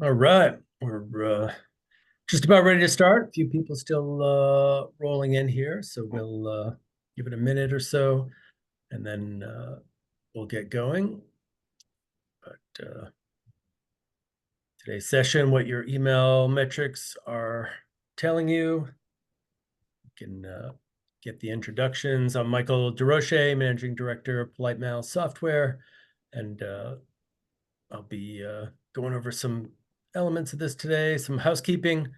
All right, we're just about ready to start. A few people still rolling in here, so we'll give it a minute or so, and then we'll get going. But today's session, what your email metrics are telling you, you can get the introductions. I'm Michael DeRoche, Managing Director of Polite Mail Software, and I'll be going over some elements of this today, some housekeeping.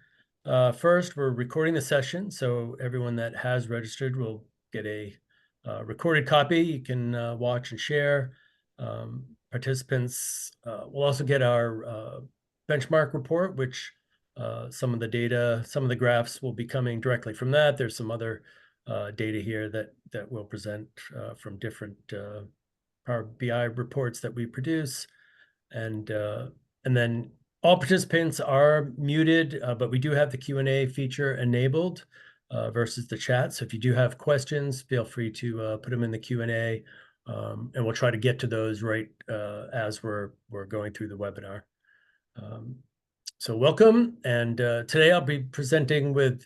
First, we're recording the session, so everyone that has registered will get a recorded copy. You can watch and share. Participants will also get our benchmark report, which some of the data, some of the graphs will be coming directly from that. There's some other data here that we'll present from different Power BI reports that we produce. And then all participants are muted, but we do have the Q&A feature enabled versus the chat. So if you do have questions, feel free to put them in the Q&A, and we'll try to get to those right as we're going through the webinar. So welcome, and today I'll be presenting with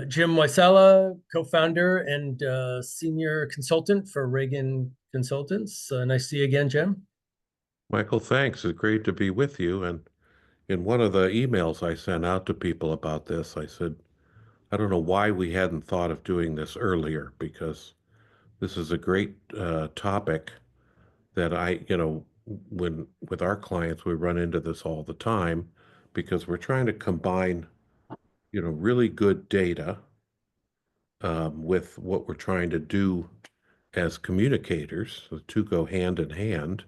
Jim Wysala, co-founder and senior consultant for Ragan Consultants. Nice to see you again, Jim. Michael, thanks. It's great to be with you. And in one of the emails I sent out to people about this, I said, I don't know why we hadn't thought of doing this earlier, because this is a great topic that when with our clients, we run into this all the time because we're trying to combine, really good data with what we're trying to do as communicators. The two go hand in hand.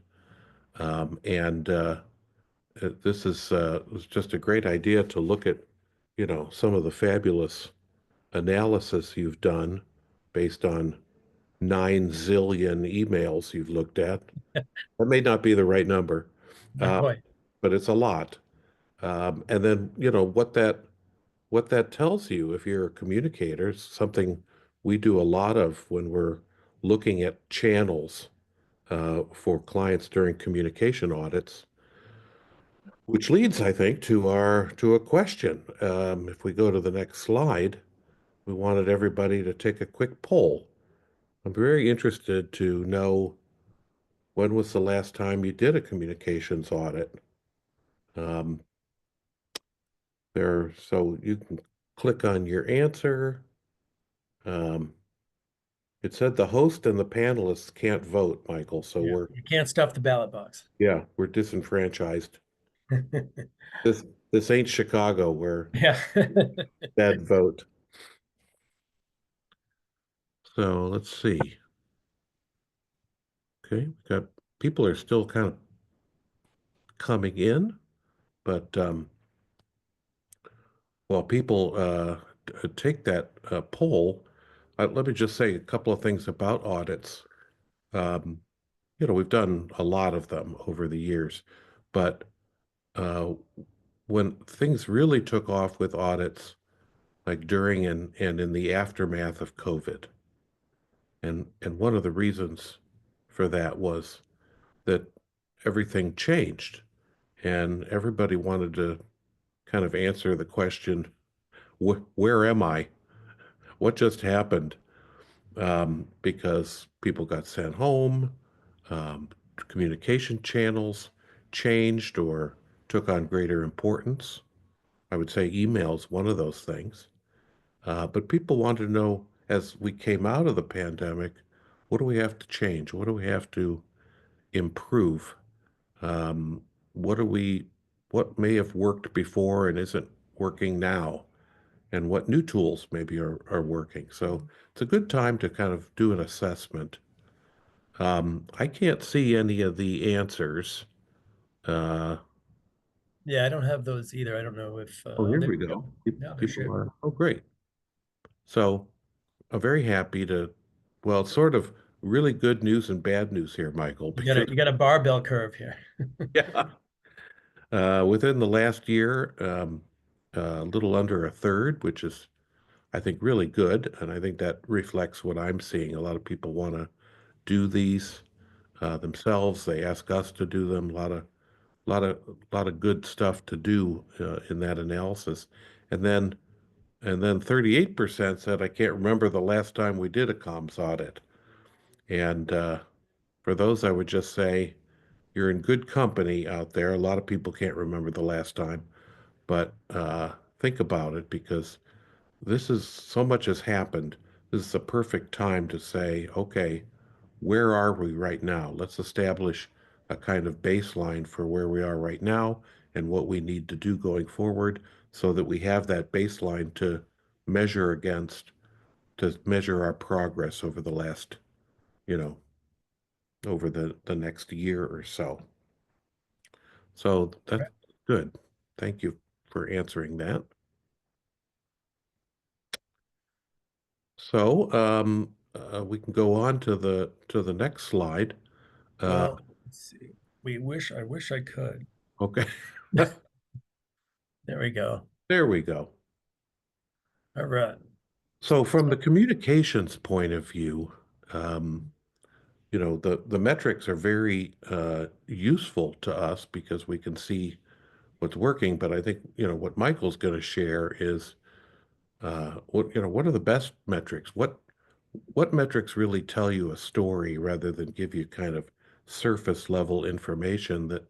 And This is was just a great idea to look at, some of the fabulous analysis you've done based on 9 zillion emails you've looked at. That may not be the right number, Not uh, quite. but it's a lot. And then, what that tells you if you're a communicator, something we do a lot of when we're looking at channels for clients during communication audits. Which leads, I think, to a question. If we go to the next slide, we wanted everybody to take a quick poll. I'm very interested to know, when was the last time you did a communications audit? Um, so you can click on your answer. Um, it said the host and the panelists can't vote, Michael. So Yeah, you can't stuff the ballot box. we're disenfranchised. This this ain't Chicago where Yeah. bad vote. So let's see. Okay, we got people are still kind of coming in, but while people take that poll, let me just say a couple of things about audits. Um, we've done a lot of them over the years, but uh, when things really took off with audits, like during and in the aftermath of COVID, and one of the reasons for that was that everything changed, and everybody wanted to kind of answer the question, where am I? What just happened? Because people got sent home, um, communication channels changed or took on greater importance. I would say email's one of those things. But people wanted to know, as we came out of the pandemic, what do we have to change? What do we have to improve? Um, what may have worked before and isn't working now? And what new tools maybe are working. So it's a good time to kind of do an assessment. I can't see any of the answers. Uh, Yeah, I don't have those either. I don't know if oh, here there we we go. go. Yeah, they're People shared. are, oh, great. So I'm very happy to, well, it's sort of really good news and bad news here, Michael, You got because a barbell curve here. yeah, within the last year, a little under a third, which is, I think, really good. And I think that reflects what I'm seeing. A lot of people want to do these themselves. They ask us to do them. A lot of a lot of good stuff to do in that analysis. And then 38% said, I can't remember the last time we did a comms audit. And for those, I would just say you're in good company out there. A lot of people can't remember the last time, but think about it, because this is so much has happened. This is a perfect time to say, okay, where are we right now? Let's establish a kind of baseline for where we are right now and what we need to do going forward, so that we have that baseline to measure against, to measure our progress over the last, you know, over the next year or so. So that's good. Thank you for answering that. So we can go on to the next slide. Uh, Well, let's see. I wish I could. okay, There we go. there we go. All right. So from the communications point of view, um, the metrics are very useful to us because we can see what's working. But I think, what Michael's going to share is what are the best metrics? What metrics really tell you a story rather than give you kind of surface level information that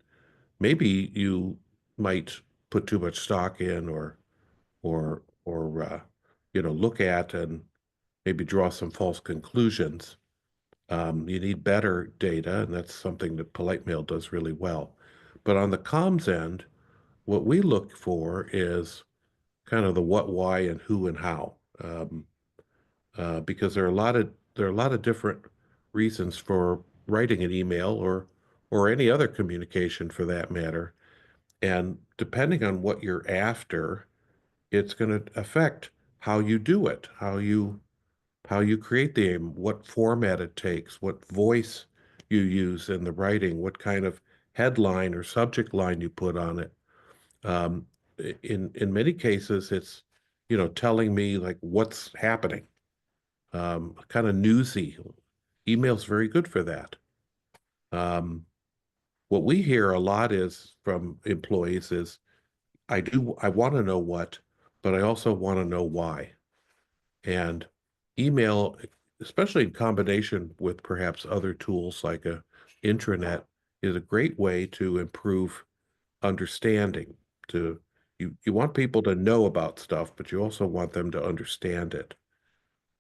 maybe you might put too much stock in, or look at and maybe draw some false conclusions. You need better data, and that's something that Polite Mail does really well. But on the comms end, what we look for is kind of the what, why, and who and how, because there are a lot of different reasons for writing an email, or any other communication for that matter. And depending on what you're after, it's going to affect how you do it, how you create the aim, what format it takes, what voice you use in the writing, what kind of headline or subject line you put on it. Um, in many cases, it's telling me like what's happening, kind of newsy. Email's very good for that. Um, what we hear a lot is from employees is, I want to know what, but I also want to know why. And email, especially in combination with perhaps other tools like a intranet, is a great way to improve understanding. You want people to know about stuff, but you also want them to understand it.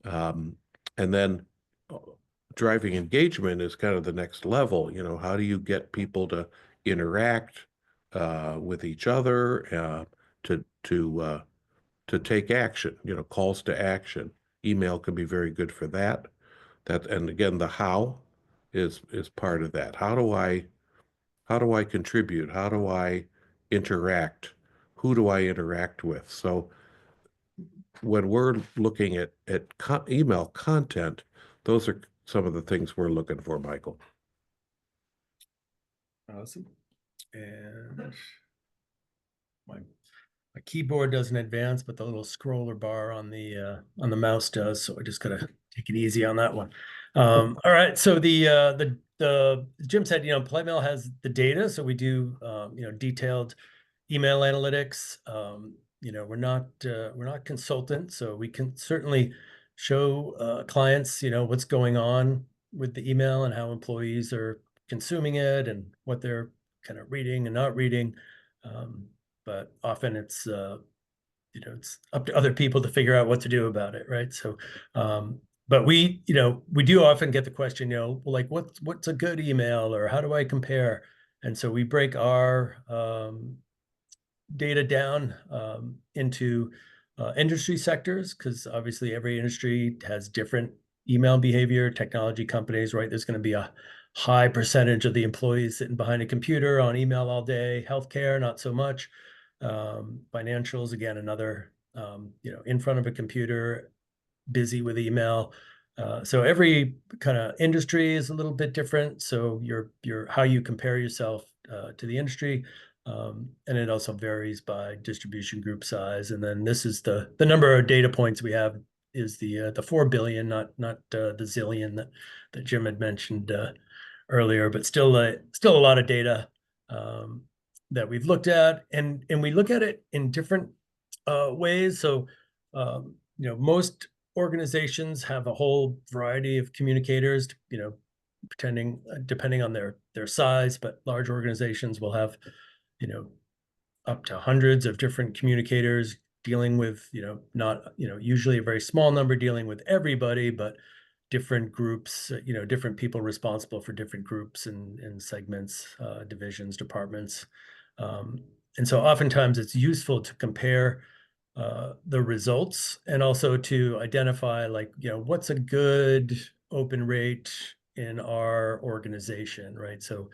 Um, and then uh, driving engagement is kind of the next level. How do you get people to interact with each other, to take action, calls to action. Email can be very good for that. And again, the how is part of that. How do I contribute? How do I interact? Who do I interact with? So when we're looking at email content, those are some of the things we're looking for, Michael. Awesome. And my my keyboard doesn't advance, but the little scroller bar on the mouse does. So I just gotta take it easy on that one. All right. So the Jim said, Playmail has the data, so we do detailed email analytics. We're not consultants, so we can certainly show clients, what's going on with the email and how employees are consuming it and what they're kind of reading and not reading. But often it's up to other people to figure out what to do about it, right? So, but we do often get the question, well, like what's a good email, or how do I compare? And so we break our data down into industry sectors, because obviously every industry has different email behavior. Technology companies, right? There's going to be a high percentage of the employees sitting behind a computer on email all day. Healthcare, not so much. Financials, again, another, in front of a computer, busy with email. So every kind of industry is a little bit different. So your how you compare yourself to the industry, and it also varies by distribution group size. And then this is the number of data points we have is the 4 billion, not the zillion that Jim had mentioned earlier, but still a lot of data. that we've looked at, and we look at it in different ways. So, most organizations have a whole variety of communicators, depending on their size, but large organizations will have, you know, up to hundreds of different communicators dealing with, not, usually a very small number dealing with everybody, but different groups, different people responsible for different groups and segments, divisions, departments. Um, and so oftentimes it's useful to compare the results and also to identify, like, what's a good open rate in our organization, right? So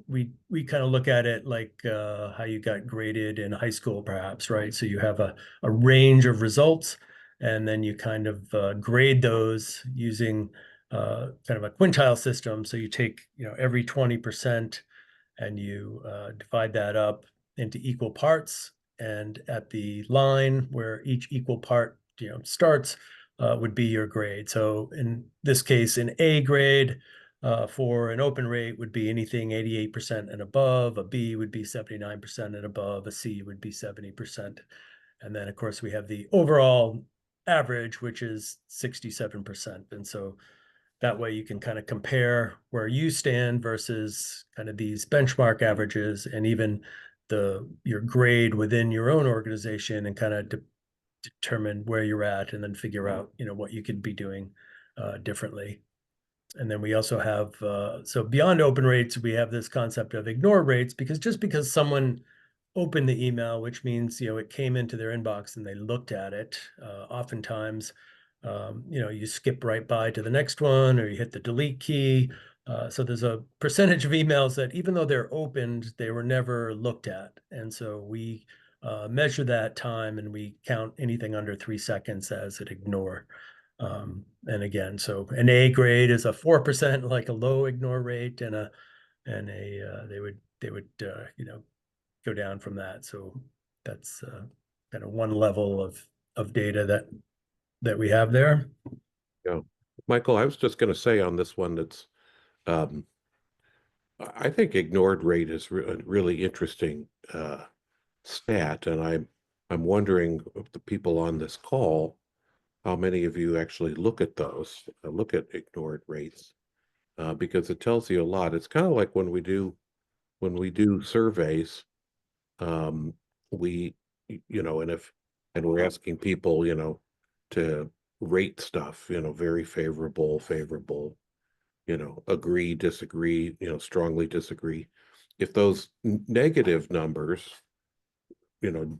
we kind of look at it like how you got graded in high school, perhaps, right? So you have a range of results, and then you kind of grade those using kind of a quintile system. So you take, every 20% and you divide that up into equal parts. And at the line where each equal part, starts, would be your grade. So in this case, an A grade for an open rate would be anything 88% and above. A B would be 79% and above. A C would be 70%. And then, of course, we have the overall average, which is 67%. And so that way you can kind of compare where you stand versus kind of these benchmark averages, and even your grade within your own organization, and kind of determine where you're at, and then figure out, what you could be doing differently. And then we also have, so beyond open rates, we have this concept of ignore rates, because just because someone opened the email, which means, it came into their inbox and they looked at it, oftentimes, you skip right by to the next one, or you hit the delete key. So there's a percentage of emails that, even though they're opened, they were never looked at. And so we measure that time, and we count anything under 3 seconds as an ignore. And again, so an A grade is a 4%, like a low ignore rate, and they would go down from that. So that's kind of one level of data that we have there. Yeah. Michael, I was just going to say on this one that's um, I think ignored rate is a really interesting stat, and I'm wondering of the people on this call, how many of you actually look at those, look at ignored rates, because it tells you a lot. It's kind of like when we do surveys, um, we, and we're asking people, to rate stuff, very favorable, favorable, agree, disagree, strongly disagree. If those negative numbers, you know,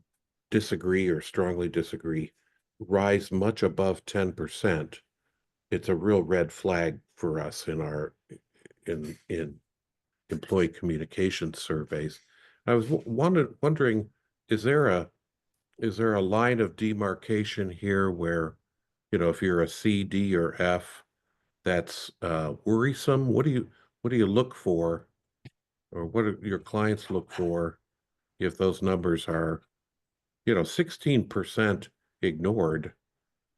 disagree or strongly disagree, rise much above 10%, it's a real red flag for us in our in employee communication surveys. I was wondering, is there a line of demarcation here where, if you're a C, D, or F, that's worrisome? What do you look for, or what do your clients look for if those numbers are, 16% ignored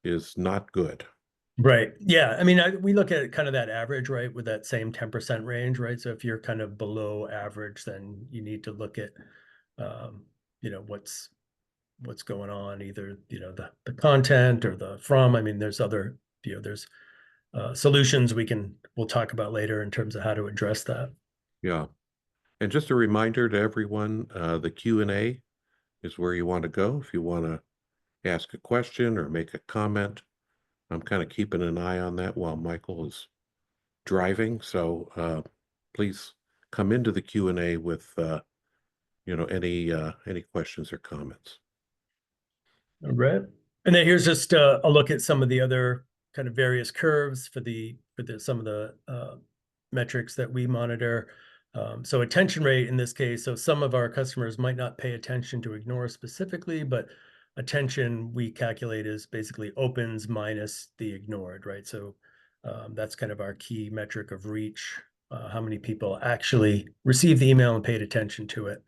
is not good. Right. Yeah. I mean, we look at kind of that average, right, with that same 10% range, right? So if you're kind of below average, then you need to look at, um, what's going on, either, the content or the from. I mean, there's other, there's solutions we'll talk about later in terms of how to address that. Yeah. And just a reminder to everyone, the Q&A is where you want to go if you want to ask a question or make a comment. I'm kind of keeping an eye on that while Michael is driving. So please come into the Q&A with any questions or comments. All right. And then here's just a look at some of the other kind of various curves for some of the metrics that we monitor. So attention rate in this case, so some of our customers might not pay attention to ignore specifically, but attention we calculate is basically opens minus the ignored, right? So that's kind of our key metric of reach, how many people actually received the email and paid attention to it.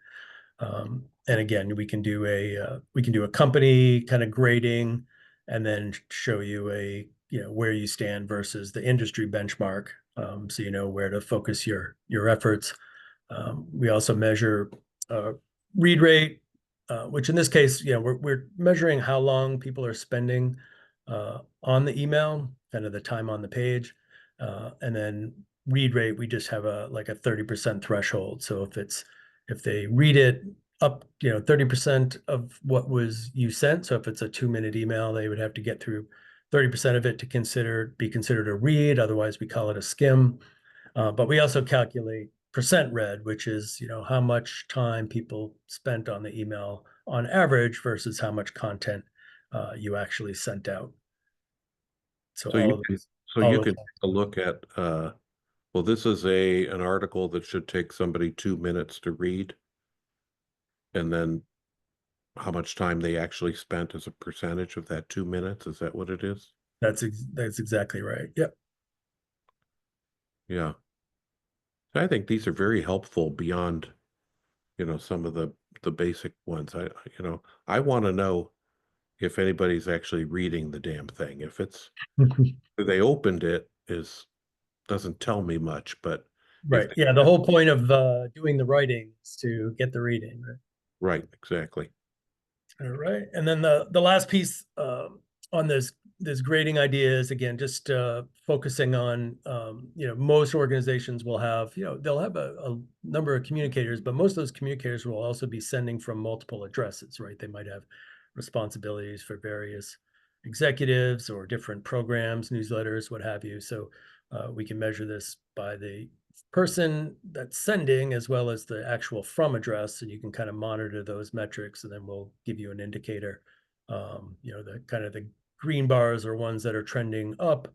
And again, we can do a company kind of grading, and then show you where you stand versus the industry benchmark, so you know where to focus your efforts. We also measure read rate, which in this case, we're measuring how long people are spending on the email, kind of the time on the page. And then read rate, we just have like a 30% threshold. So if they read it up, 30% of what was you sent. So if it's a 2-minute email, they would have to get through 30% of it to be considered a read. Otherwise, we call it a skim. But we also calculate percent read, which is, how much time people spent on the email on average versus how much content you actually sent out. So So you all of can those, so all you those. can take a look at well, this is an article that should take somebody 2 minutes to read, and then how much time they actually spent as a percentage of that 2 minutes. Is that what it is? That's exactly right. Yep. Yeah. I think these are very helpful beyond, some of the basic ones. I want to know if anybody's actually reading the damn thing. If they opened it is doesn't tell me much, but if Right. they, Yeah. The whole point of doing the writing is to get the reading. Right. right, exactly. All right. And then the last piece on this grading idea is again just focusing on most organizations will have they'll have a number of communicators, but most of those communicators will also be sending from multiple addresses, right? They might have responsibilities for various executives or different programs, newsletters, what have you. So we can measure this by the person that's sending as well as the actual from address, and you can kind of monitor those metrics, and then we'll give you an indicator. The kind of the green bars are ones that are trending up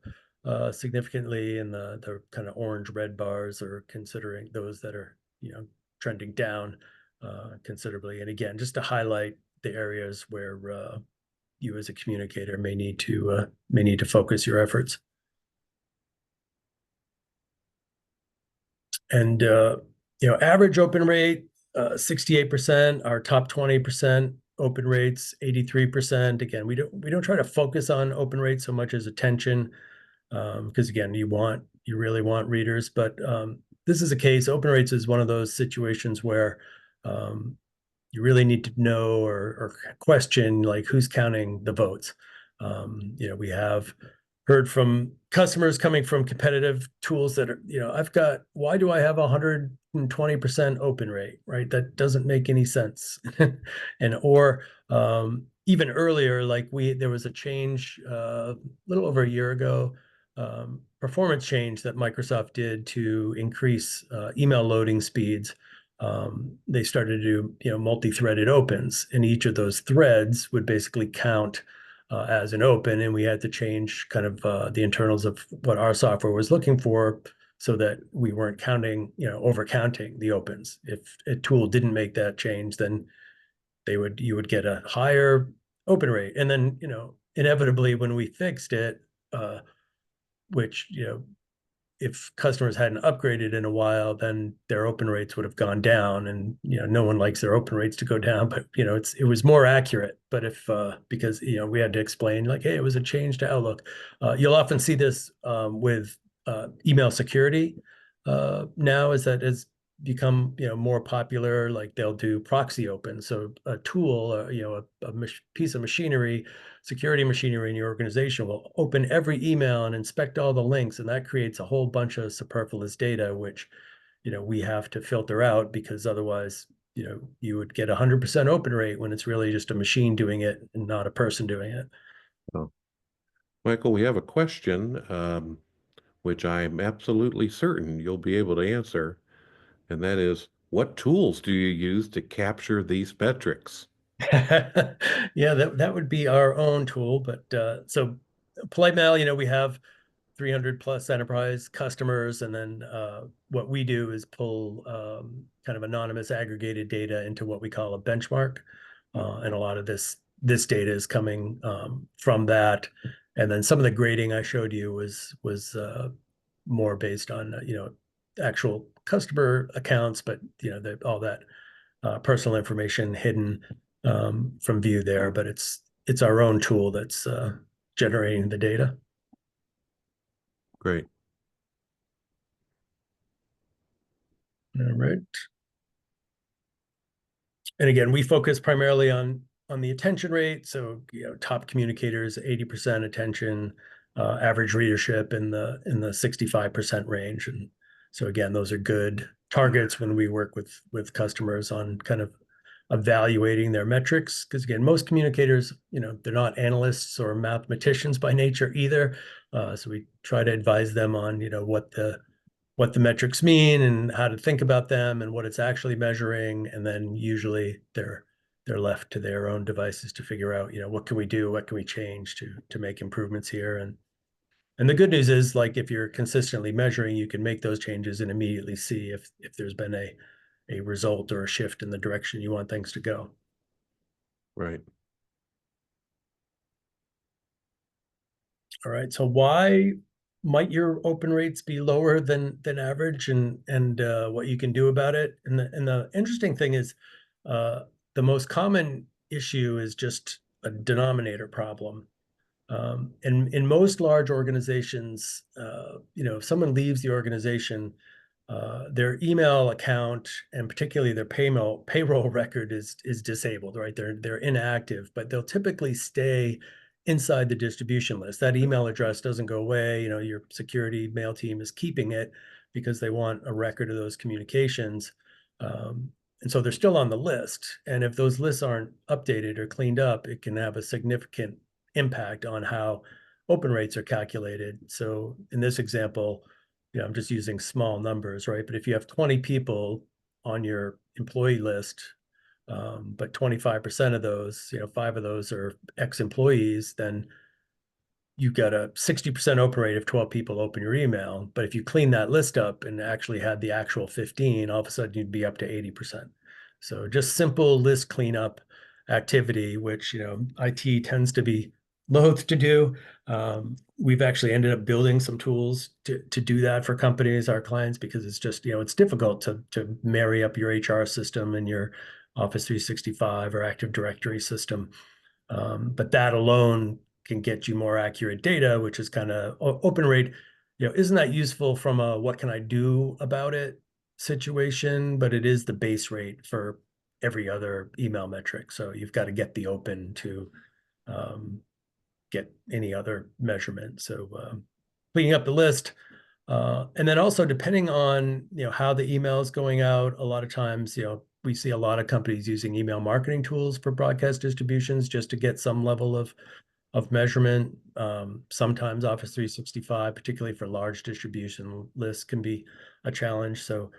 significantly, and the kind of orange red bars are considering those that are trending down considerably. And again, just to highlight the areas where you as a communicator may need to focus your efforts. And average open rate 68%. Our top 20% open rates 83%. Again, we don't try to focus on open rate so much as attention, because again, you really want readers. But this is a case. Open rates is one of those situations where um, you really need to know or question like who's counting the votes. We have heard from customers coming from competitive tools that are, why do I have 120% open rate, right? That doesn't make any sense. Or even earlier, like there was a change a little over a year ago, performance change that Microsoft did to increase email loading speeds. They started to do multi-threaded opens, and each of those threads would basically count as an open, and we had to change kind of the internals of what our software was looking for so that we weren't over counting the opens. If a tool didn't make that change, then you would get a higher open rate. And then inevitably when we fixed it, which if customers hadn't upgraded in a while, then their open rates would have gone down, and no one likes their open rates to go down, but it was more accurate. But if because we had to explain like, hey, it was a change to Outlook. You'll often see this with email security now, as that has become more popular. Like they'll do proxy open, so a tool, a piece of machinery, security machinery in your organization will open every email and inspect all the links, and that creates a whole bunch of superfluous data, which we have to filter out, because otherwise you would get 100% open rate when it's really just a machine doing it and not a person doing it. Oh. Michael, we have a question, which I'm absolutely certain you'll be able to answer, and that is, what tools do you use to capture these metrics? Yeah, that would be our own tool. But so polite mail, we have 300 plus enterprise customers, and then what we do is pull kind of anonymous aggregated data into what we call a benchmark, and a lot of this data is coming from that. And then some of the grading I showed you was more based on actual customer accounts, but all that personal information hidden from view there. But it's our own tool that's generating the data. Great. All right. And again, we focus primarily on the attention rate. So, top communicators, 80% attention, average readership in the 65% range. And so again, those are good targets when we work with customers on kind of evaluating their metrics. Because again, most communicators, they're not analysts or mathematicians by nature either. So we try to advise them on, what the metrics mean and how to think about them and what it's actually measuring. And then usually they're left to their own devices to figure out, what can we do, what can we change to make improvements here. And the good news is, like, if you're consistently measuring, you can make those changes and immediately see if there's been a result or a shift in the direction you want things to go. Right. All right. So why might your open rates be lower than average, and what you can do about it? And the interesting thing is, uh, the most common issue is just a denominator problem. In most large organizations, if someone leaves the organization, their email account and particularly their payroll record is disabled, right? They're inactive, but they'll typically stay inside the distribution list. That email address doesn't go away. Your security mail team is keeping it because they want a record of those communications. And so they're still on the list. And if those lists aren't updated or cleaned up, it can have a significant impact on how open rates are calculated. So in this example, I'm just using small numbers, right? But if you have 20 people on your employee list, but 25% of those, five of those are ex-employees, then you got a 60% open rate if 12 people open your email. But if you clean that list up and actually had the actual 15, all of a sudden you'd be up to 80%. So just simple list cleanup activity, which, IT tends to be loath to do. We've actually ended up building some tools to do that for companies, our clients, because it's just, it's difficult to marry up your HR system and your Office 365 or Active Directory system. But that alone can get you more accurate data, which is kind of open rate. Isn't that useful from a what can I do about it situation? But it is the base rate for every other email metric. So you've got to get the open to get any other measurement. So cleaning up the list. And then also, depending on how the email is going out, a lot of times we see a lot of companies using email marketing tools for broadcast distributions just to get some level of measurement. Sometimes Office 365, particularly for large distribution lists, can be a challenge. So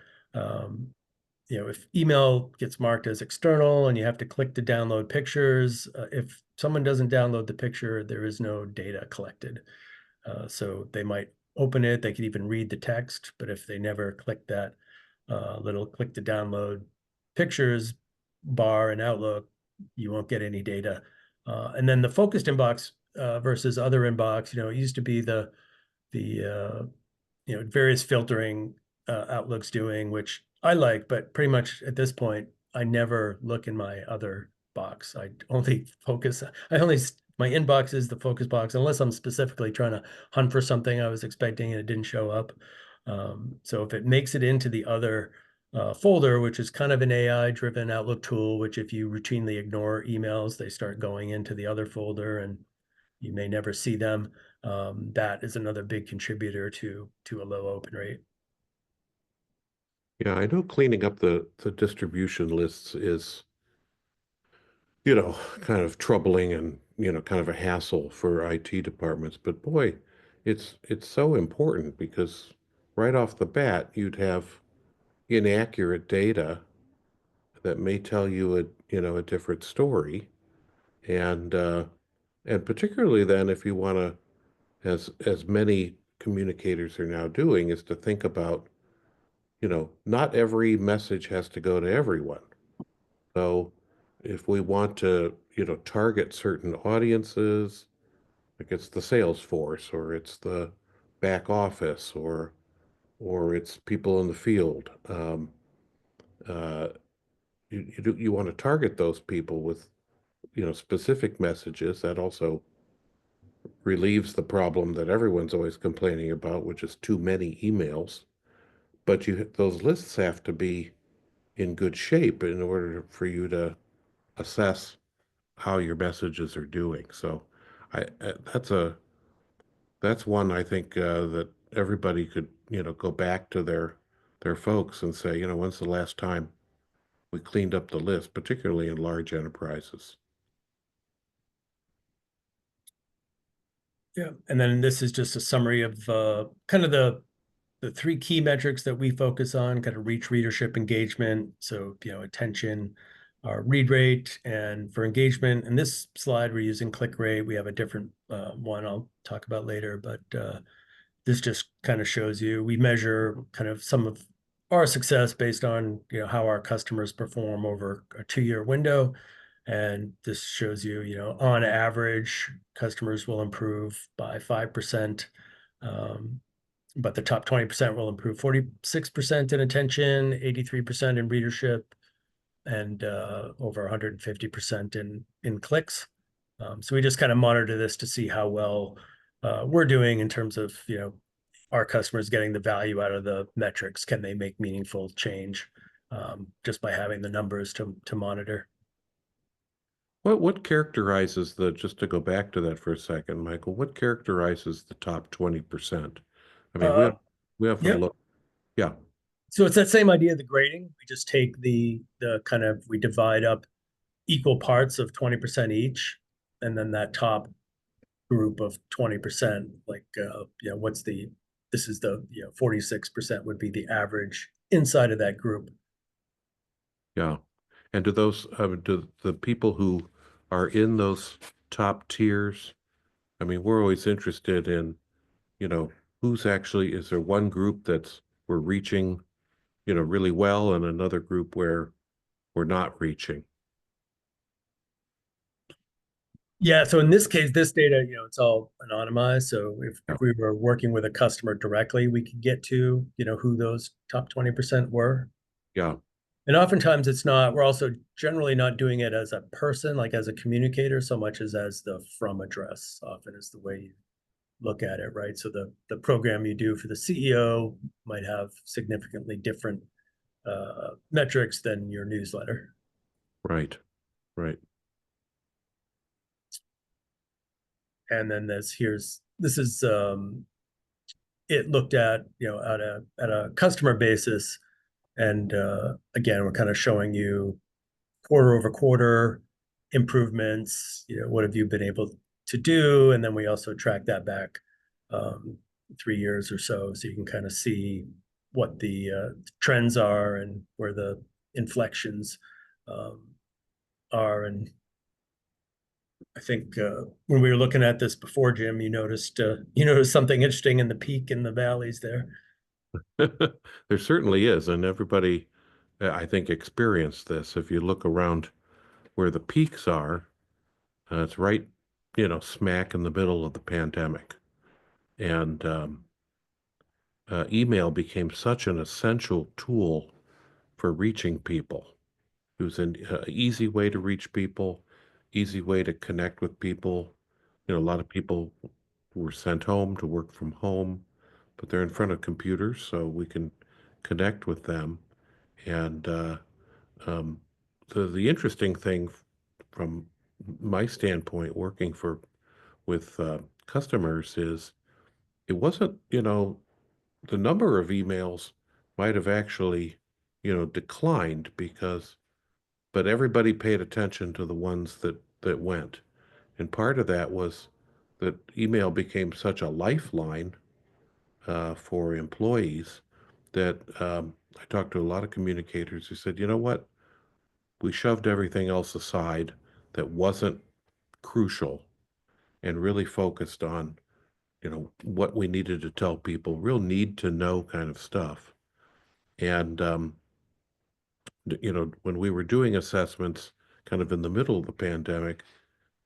if email gets marked as external and you have to click to download pictures, if someone doesn't download the picture, there is no data collected. So they might open it, they could even read the text, but if they never click that little click to download pictures bar in Outlook, you won't get any data. And then the focused inbox versus other inbox, it used to be the various filtering Outlook's doing, which I like, but pretty much at this point, I never look in my other box. My inbox is the focus box, unless I'm specifically trying to hunt for something I was expecting and it didn't show up. So if it makes it into the other folder, which is kind of an AI-driven Outlook tool, which if you routinely ignore emails, they start going into the other folder and you may never see them. That is another big contributor to a low open rate. Yeah, I know cleaning up the distribution lists is, kind of troubling and, kind of a hassle for IT departments. But boy, it's so important because right off the bat, you'd have inaccurate data that may tell you a different story. And particularly then if you want to, as many communicators are now doing, is to think about, not every message has to go to everyone. So if we want to, target certain audiences, like it's the sales force or it's the back office or it's people in the field, uh, you want to target those people with, specific messages. That also relieves the problem that everyone's always complaining about, which is too many emails. but those lists have to be in good shape in order for you to assess how your messages are doing. So that's one I think that everybody could, go back to their folks and say, when's the last time we cleaned up the list, particularly in large enterprises. Yeah. And then this is just a summary of kind of the three key metrics that we focus on, kind of reach, readership, engagement. So, attention, our read rate, and for engagement. In this slide, we're using click rate. We have a different one I'll talk about later, but this just kind of shows you, we measure kind of some of our success based on, how our customers perform over a 2-year window. And this shows you, on average, customers will improve by 5%. But the top 20% will improve 46% in attention, 83% in readership, and over 150% in clicks. So we just kind of monitor this to see how well we're doing in terms of, our customers getting the value out of the metrics. Can they make meaningful change just by having the numbers to monitor? What characterizes just to go back to that for a second, Michael, what characterizes the top 20%? I mean, Uh, we often yep. look, yeah, So it's that same idea of the grading. We just take the kind of, we divide up equal parts of 20% each, and then that top group of 20%, like this is the 46% would be the average inside of that group. yeah. And do the people who are in those top tiers, I mean, we're always interested in, you know, is there one group we're reaching, really well and another group where we're not reaching? Yeah, so in this case, this data, it's all anonymized. So Yeah, if we were working with a customer directly, we could get to, who those top 20% were. yeah, And oftentimes it's not, we're also generally not doing it as a person, like as a communicator, so much as the from address often is the way you look at it, right? So the program you do for the CEO might have significantly different metrics than your newsletter. right, right. And then this is it looked at, at a customer basis. And again, we're kind of showing you quarter over quarter improvements, what have you been able to do? And then we also track that back 3 years or so. So you can kind of see what the trends are and where the inflections um, are. And I think when we were looking at this before, Jim, you noticed something interesting in the peak and the valleys there. There certainly is, and everybody, I think, experienced this. If you look around where the peaks are, it's right, smack in the middle of the pandemic. And email became such an essential tool for reaching people. It was an easy way to reach people, easy way to connect with people. A lot of people were sent home to work from home, but they're in front of computers, so we can connect with them. And um, the interesting thing from my standpoint, working with customers, is it wasn't, the number of emails might have actually, declined but everybody paid attention to the ones that went. And part of that was that email became such a lifeline for employees that I talked to a lot of communicators who said, you know what, we shoved everything else aside that wasn't crucial and really focused on, what we needed to tell people, real need to know kind of stuff. And when we were doing assessments kind of in the middle of the pandemic,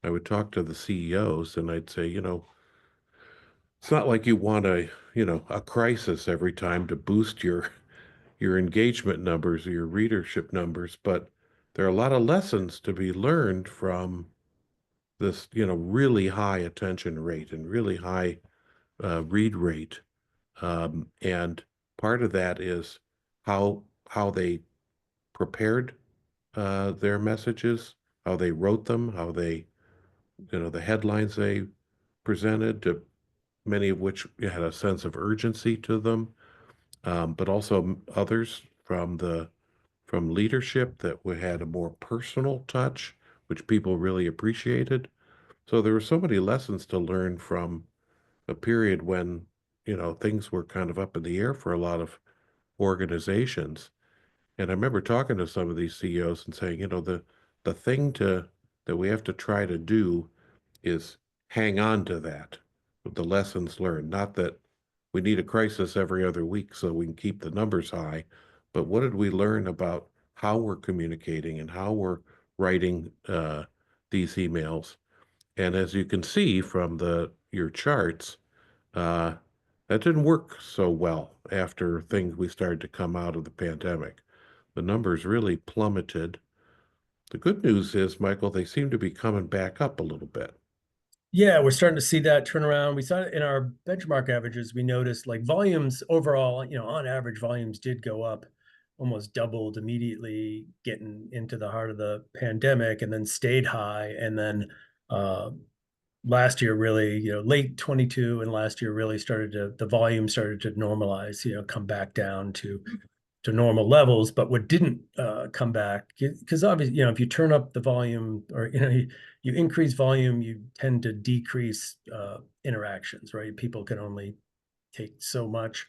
I would talk to the CEOs and I'd say, it's not like you want a crisis every time to boost your engagement numbers or your readership numbers, but there are a lot of lessons to be learned from this, really high attention rate and really high read rate. And part of that is how they prepared their messages, how they wrote them, how they, the headlines they presented, to many of which had a sense of urgency to them, but also others from leadership that had a more personal touch, which people really appreciated. So there were so many lessons to learn from a period when, things were kind of up in the air for a lot of organizations. And I remember talking to some of these CEOs and saying, the thing that we have to try to do is hang on to that, the lessons learned. Not that we need a crisis every other week so we can keep the numbers high, but what did we learn about how we're communicating and how we're writing these emails? And as you can see from your charts, uh, that didn't work so well after things we started to come out of the pandemic. The numbers really plummeted. The good news is, Michael, they seem to be coming back up a little bit. Yeah, we're starting to see that turn around. We saw it in our benchmark averages. We noticed like volumes overall, on average, volumes did go up, almost doubled immediately getting into the heart of the pandemic, and then stayed high. And then uh, last year, really, late 22 and last year really the volume started to normalize, come back down to normal levels. But what didn't come back, because obviously, if you turn up the volume, or you increase volume, you tend to decrease interactions, right? People can only take so much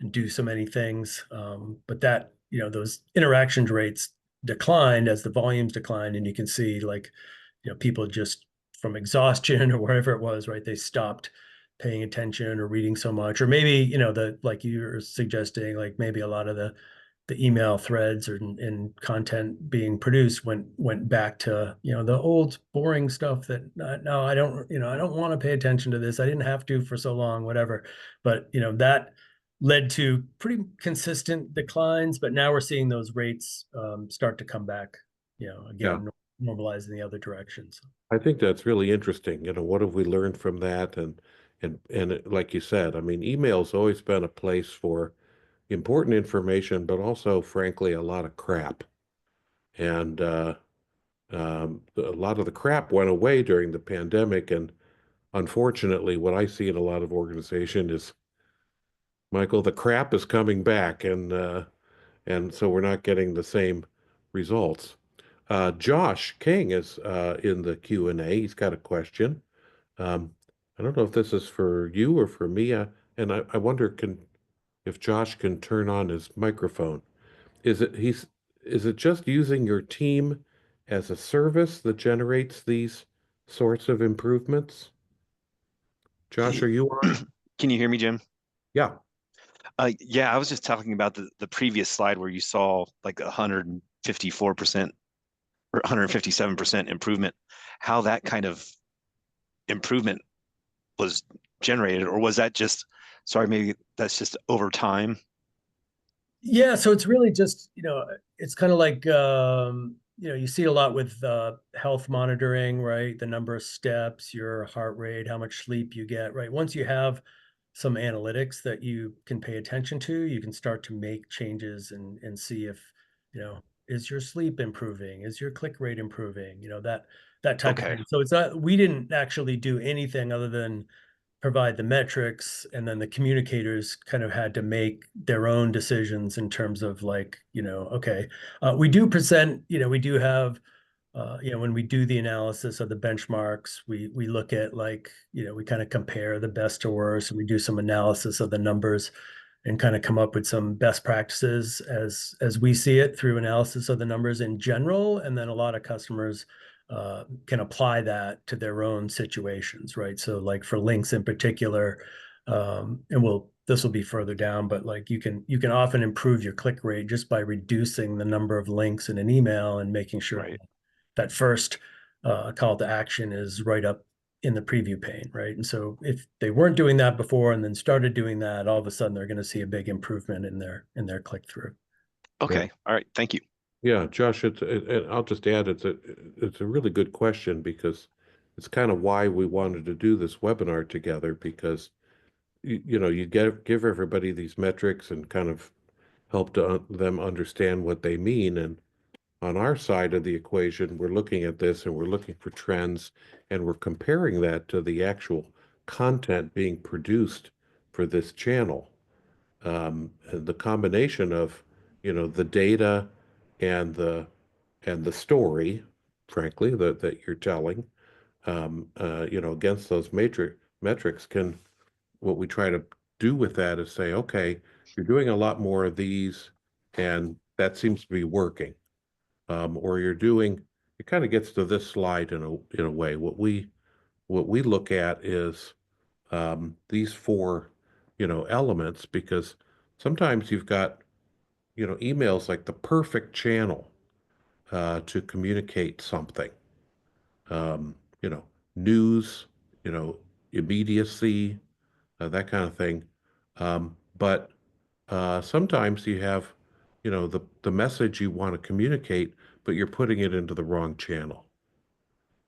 and do so many things. But that, those interaction rates declined as the volumes declined, and you can see like, people just from exhaustion or wherever it was, right? They stopped paying attention or reading so much, or maybe, like you're suggesting, like maybe a lot of the email threads and content being produced went back to the old boring stuff that no, I don't want to pay attention to this. I didn't have to for so long, whatever. But that led to pretty consistent declines. But now we're seeing those rates start to come back. Yeah, Again, normalize in the other direction. So. I think that's really interesting. What have we learned from that? Like you said, I mean, email's always been a place for important information, but also, frankly, a lot of crap. And a lot of the crap went away during the pandemic. And unfortunately, what I see in a lot of organization is, Michael, the crap is coming back, and so we're not getting the same results. Josh King is in the Q&A. He's got a question. Um, I don't know if this is for you or for me, and I wonder if Josh can turn on his microphone. Is it he's is it just using your team as a service that generates these sorts of improvements? Josh, Hey, are you on? can you hear me, Jim? Yeah, Yeah, I was just talking about the previous slide where you saw like 154% or 157% improvement, how that kind of improvement was generated, or was that just, sorry, maybe that's just over time? Yeah, so it's really just, it's kind of like, you see a lot with health monitoring, right? The number of steps, your heart rate, how much sleep you get, right? Once you have some analytics that you can pay attention to, you can start to make changes and see if, is your sleep improving? Is your click rate improving? That type of Okay, thing. So it's not, we didn't actually do anything other than provide the metrics, and then the communicators kind of had to make their own decisions in terms of like, okay, we do present, we do have, when we do the analysis of the benchmarks, we look at like, we kind of compare the best to worst, and we do some analysis of the numbers and kind of come up with some best practices as we see it through analysis of the numbers in general. And then a lot of customers can apply that to their own situations, right? So like for links in particular, and this will be further down, but like you can often improve your click rate just by reducing the number of links in an email and making sure right. that first call to action is right up in the preview pane, right? And so if they weren't doing that before and then started doing that, all of a sudden they're going to see a big improvement in their click through. yeah, Okay, all right, thank you. yeah, Josh. I'll just add, it's a really good question because it's kind of why we wanted to do this webinar together, because you give everybody these metrics and kind of help them understand what they mean. And on our side of the equation, we're looking at this and we're looking for trends and we're comparing that to the actual content being produced for this channel. And the combination of, the data and the story, frankly, that you're telling, against those metrics what we try to do with that is say, okay, you're doing a lot more of these, and that seems to be working. Or it kind of gets to this slide in a way. What we look at is these four, elements, because sometimes you've got, emails like the perfect channel to communicate something. Um, you know, news, immediacy, that kind of thing. But sometimes you have, the message you want to communicate, but you're putting it into the wrong channel.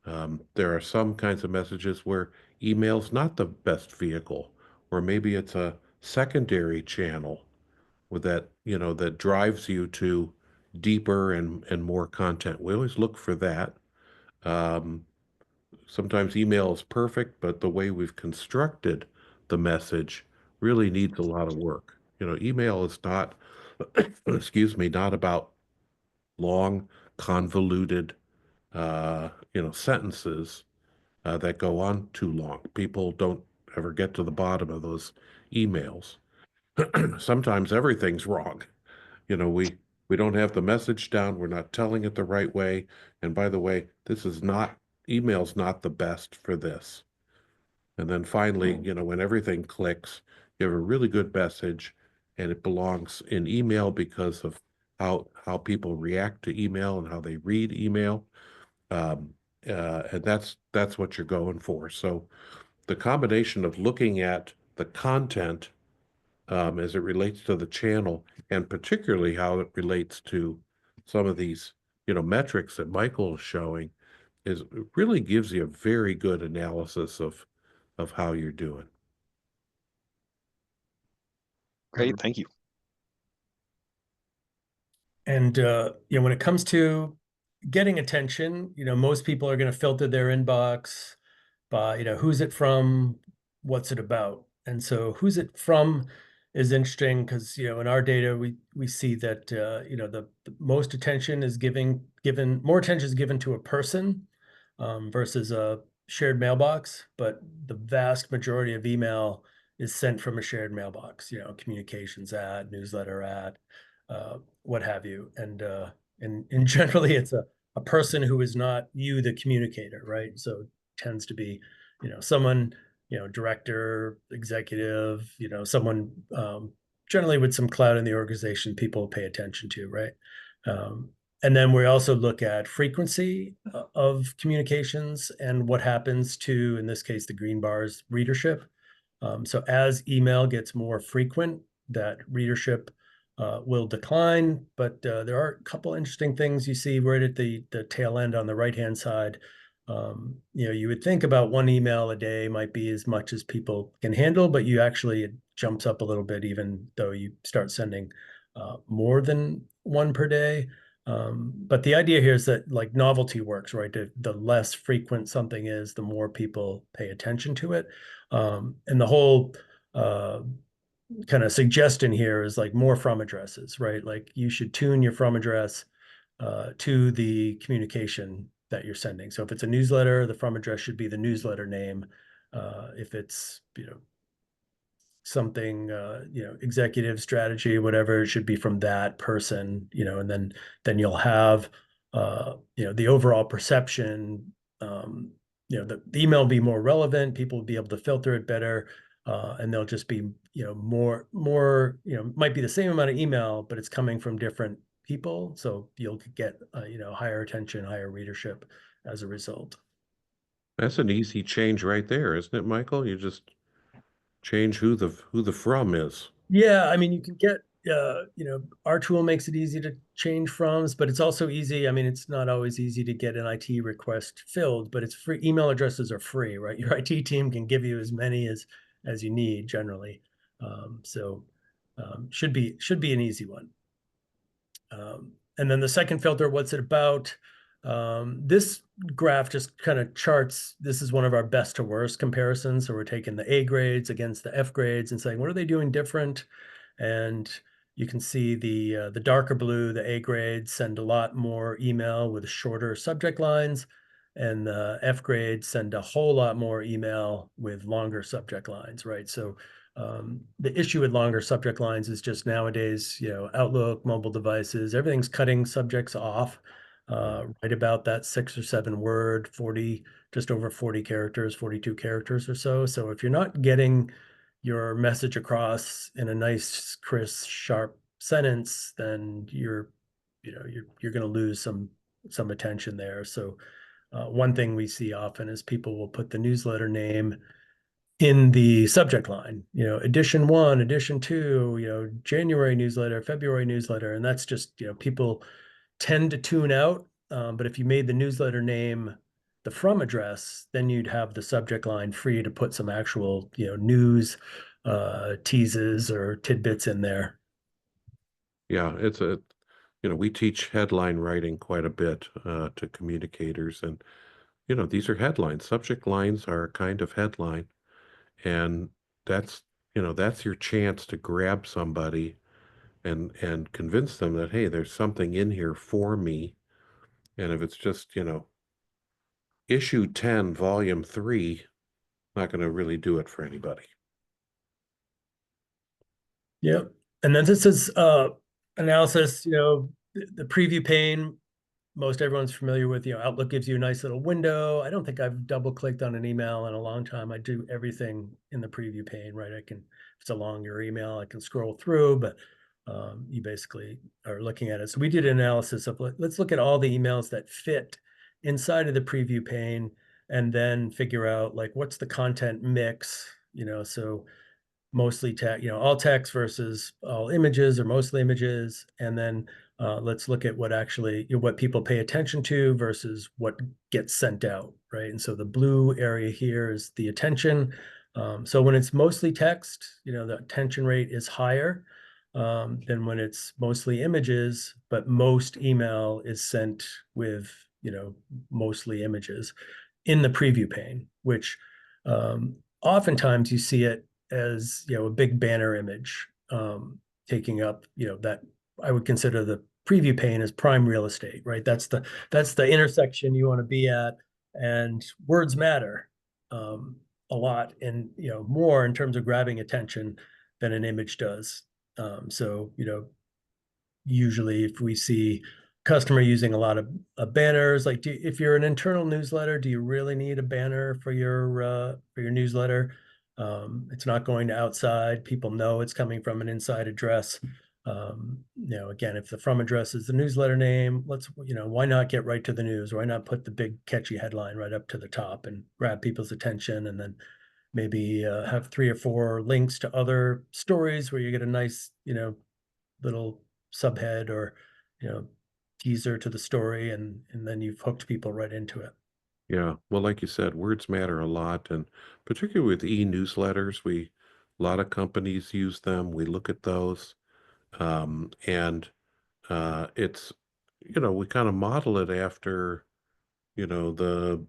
There are some kinds of messages where email's not the best vehicle, or maybe it's a secondary channel with that drives you to deeper and more content. We always look for that. Um, Sometimes email is perfect, but the way we've constructed the message really needs a lot of work. Email is not, excuse me, not about long, convoluted, sentences that go on too long. People don't ever get to the bottom of those emails. Sometimes everything's wrong. We don't have the message down. We're not telling it the right way. And by the way, email's not the best for this. And then finally, when everything clicks, you have a really good message and it belongs in email because of how people react to email and how they read email. And that's what you're going for. So the combination of looking at the content as it relates to the channel, and particularly how it relates to some of these, metrics that Michael is showing, it really gives you a very good analysis of how you're doing. Great, thank you. And when it comes to getting attention, most people are going to filter their inbox by, who's it from, what's it about. And so who's it from is interesting because, in our data, we see that, the most attention is more attention is given to a person versus a shared mailbox, but the vast majority of email is sent from a shared mailbox, communications ad, newsletter ad, what have you. And generally it's a person who is not you, the communicator, right? So it tends to be, someone, director, executive, someone generally with some clout in the organization people pay attention to, right? And then we also look at frequency of communications and what happens to, in this case, the green bars readership. So as email gets more frequent, that readership will decline. But there are a couple interesting things you see right at the tail end on the right-hand side. You would think about one email a day might be as much as people can handle, but it jumps up a little bit, even though you start sending more than one per day. But the idea here is that like novelty works, right? The less frequent something is, the more people pay attention to it. And the whole kind of suggestion here is like more from addresses, right? Like you should tune your from address to the communication that you're sending. So if it's a newsletter, the from address should be the newsletter name. If it's, something, executive strategy, whatever, it should be from that person, and then you'll have, the overall perception, the email will be more relevant, people will be able to filter it better, and they'll just be, more, might be the same amount of email, but it's coming from different people. So you'll get, higher attention, higher readership as a result. That's an easy change right there, isn't it, Michael? You just change who the from is. Yeah, I mean, you can get, our tool makes it easy to change froms, but it's also easy. I mean, it's not always easy to get an IT request filled, but it's free. Email addresses are free, right? Your IT team can give you as many as as you need generally. Should be an easy one. And then the second filter, what's it about? This graph just kind of charts, this is one of our best to worst comparisons. So we're taking the A grades against the F grades and saying, what are they doing different? And you can see the darker blue, the A grades send a lot more email with shorter subject lines, and the F grades send a whole lot more email with longer subject lines, right? So the issue with longer subject lines is just nowadays, Outlook, mobile devices, everything's cutting subjects off right about that 6 or 7 word, 40, just over 40 characters, 42 characters or so. So if you're not getting your message across in a nice, crisp, sharp sentence, then you're going to lose some attention there. So one thing we see often is people will put the newsletter name in the subject line, edition 1, edition 2, January newsletter, February newsletter. And that's just, people tend to tune out. But if you made the newsletter name the from address, then you'd have the subject line free to put some actual, news teases or tidbits in there. Yeah, we teach headline writing quite a bit to communicators, and these are headlines. Subject lines are a kind of headline, and that's that's your chance to grab somebody and convince them that, hey, there's something in here for me. And if it's just issue 10 volume 3, not going to really do it for anybody. Yep. And then this is analysis, the preview pane, most everyone's familiar with. Outlook gives you a nice little window. I don't think I've double clicked on an email in a long time. I do everything in the preview pane, right? If it's a longer email, I can scroll through, but you basically are looking at it. So we did an analysis of, let's look at all the emails that fit inside of the preview pane and then figure out what's the content mix, so mostly text, all text versus all images or mostly images. And then let's look at what actually, what people pay attention to versus what gets sent out, right? And so the blue area here is the attention. So when it's mostly text, the attention rate is higher than when it's mostly images, but most email is sent with, mostly images in the preview pane, which oftentimes you see it as a big banner image taking up that I would consider the preview pane as prime real estate, right? That's the intersection you want to be at, and words matter a lot, and more in terms of grabbing attention than an image does. So usually if we see customer using a lot of banners, if you're an internal newsletter, do you really need a banner for your newsletter? It's not going to outside. People know it's coming from an inside address. Again, if the from address is the newsletter name, why not get right to the news? Why not put the big catchy headline right up to the top and grab people's attention, and then maybe have 3 or 4 links to other stories where you get a nice, little subhead or, teaser to the story, and then you've hooked people right into it. Yeah, well, like you said, words matter a lot, and particularly with e-newsletters, a lot of companies use them. We look at those, and it's we kind of model it after the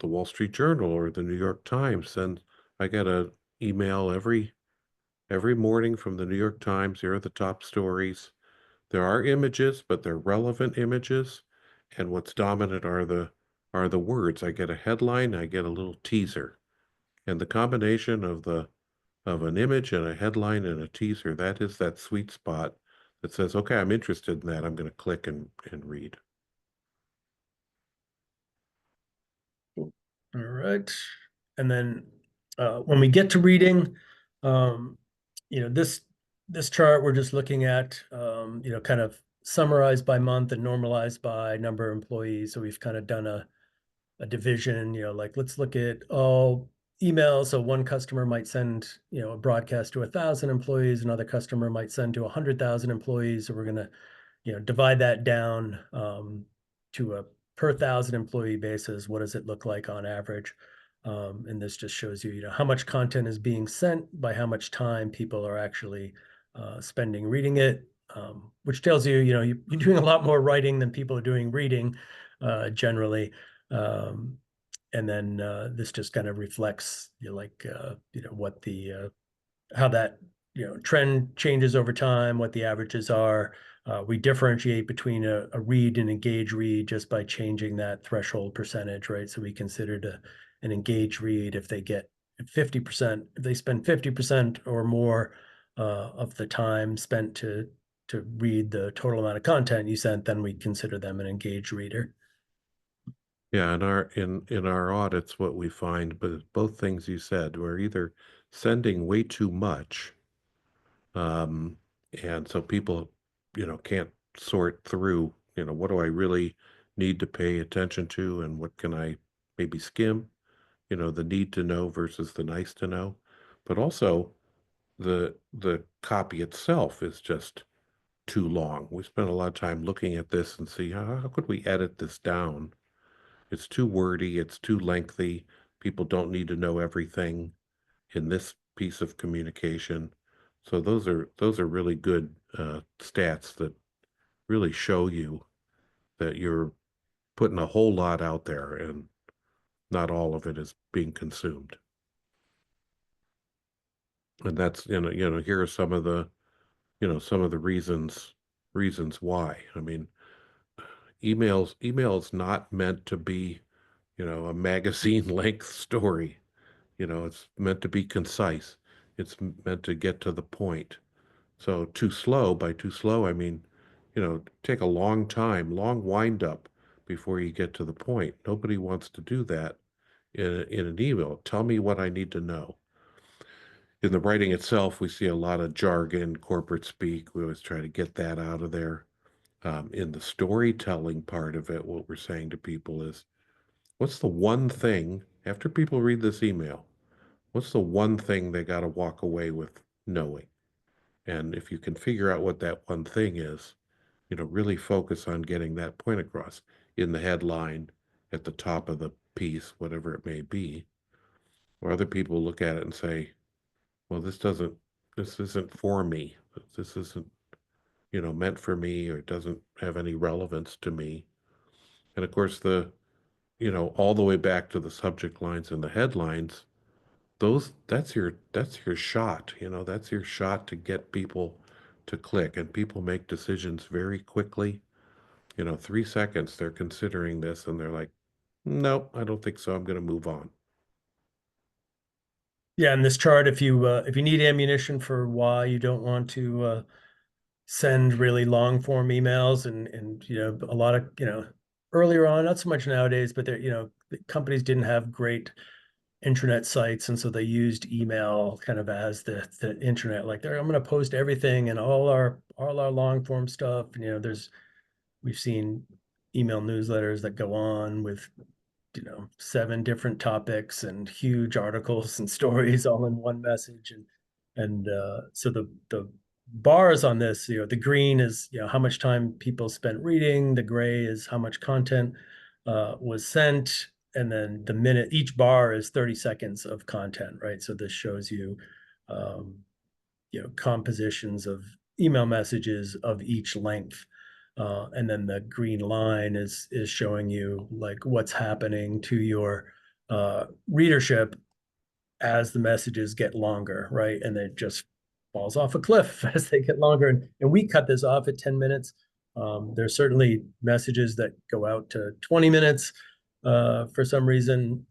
Wall Street Journal or the New York Times, and I get a email every morning from the New York Times. Here are the top stories. There are images, but they're relevant images, and what's dominant are the words. I get a headline, I get a little teaser, and the combination of an image and a headline and a teaser, that is that sweet spot that says, okay, I'm interested in that. I'm going to click and read. All right. And then when we get to reading, this chart we're just looking at, kind of summarized by month and normalized by number of employees. So we've kind of done a division, let's look at all emails. So one customer might send, a broadcast to 1,000 employees. Another customer might send to 100,000 employees. So we're going to, divide that down to a per 1,000 employee basis. What does it look like on average? And this just shows you, how much content is being sent by how much time people are actually spending reading it, which tells you, you're doing a lot more writing than people are doing reading generally. And then this just kind of reflects, what the how that trend changes over time, what the averages are. We differentiate between a read and engage read just by changing that threshold percentage, right? So we considered an engage read if they get 50%, if they spend 50% or more of the time spent to read the total amount of content you sent, then we consider them an engaged reader. Yeah, in our audits, what we find, but both things you said, we're either sending way too much, um, and so people, can't sort through, what do I really need to pay attention to, and what can I maybe skim, the need to know versus the nice to know, but also the copy itself is just too long. We spent a lot of time looking at this and see how could we edit this down. It's too wordy, it's too lengthy. People don't need to know everything in this piece of communication. So those are really good stats that really show you that you're putting a whole lot out there and not all of it is being consumed. And that's, here are some of the, reasons why. I mean, email's not meant to be, a magazine length story. It's meant to be concise. It's meant to get to the point. So by too slow, I mean, take a long time, long wind up before you get to the point. Nobody wants to do that in an email. Tell me what I need to know. In the writing itself, we see a lot of jargon, corporate speak. We always try to get that out of there. In the storytelling part of it, what we're saying to people is, what's the one thing, after people read this email, what's the one thing they got to walk away with knowing? And if you can figure out what that one thing is, really focus on getting that point across in the headline, at the top of the piece, whatever it may be, or other people look at it and say, well, this isn't for me. This isn't, meant for me, or it doesn't have any relevance to me. And of course, all the way back to the subject lines and the headlines, that's your shot, that's your shot to get people to click, and people make decisions very quickly. 3 seconds, they're considering this and they're like, nope, I don't think so. I'm going to move on. Yeah, in this chart, if you need ammunition for why you don't want to send really long form emails, and a lot of earlier on, not so much nowadays, but the companies didn't have great intranet sites, and so they used email kind of as the internet. Like, I'm going to post everything and all our long form stuff. And we've seen email newsletters that go on with 7 different topics and huge articles and stories all in one message. And so the bars on this, the green is how much time people spent reading, the gray is how much content was sent, and then each bar is 30 seconds of content, right? So this shows you compositions of email messages of each length. And then the green line is showing you like what's happening to your readership as the messages get longer, right? And it just falls off a cliff as they get longer. And we cut this off at 10 minutes. There's certainly messages that go out to 20 minutes for some reason.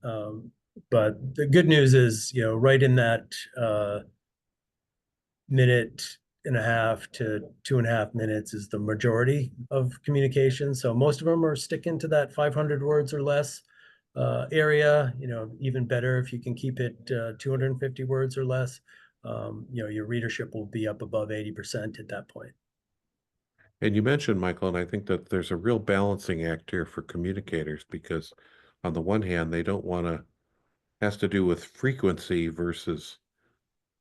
But the good news is, right in that minute and a half to 2.5 minutes is the majority of communication. So most of them are sticking to that 500 words or less area. Even better if you can keep it 250 words or less. Your readership will be up above 80% at that point. And you mentioned, Michael, and I think that there's a real balancing act here for communicators, because on the one hand, they don't want to, has to do with frequency versus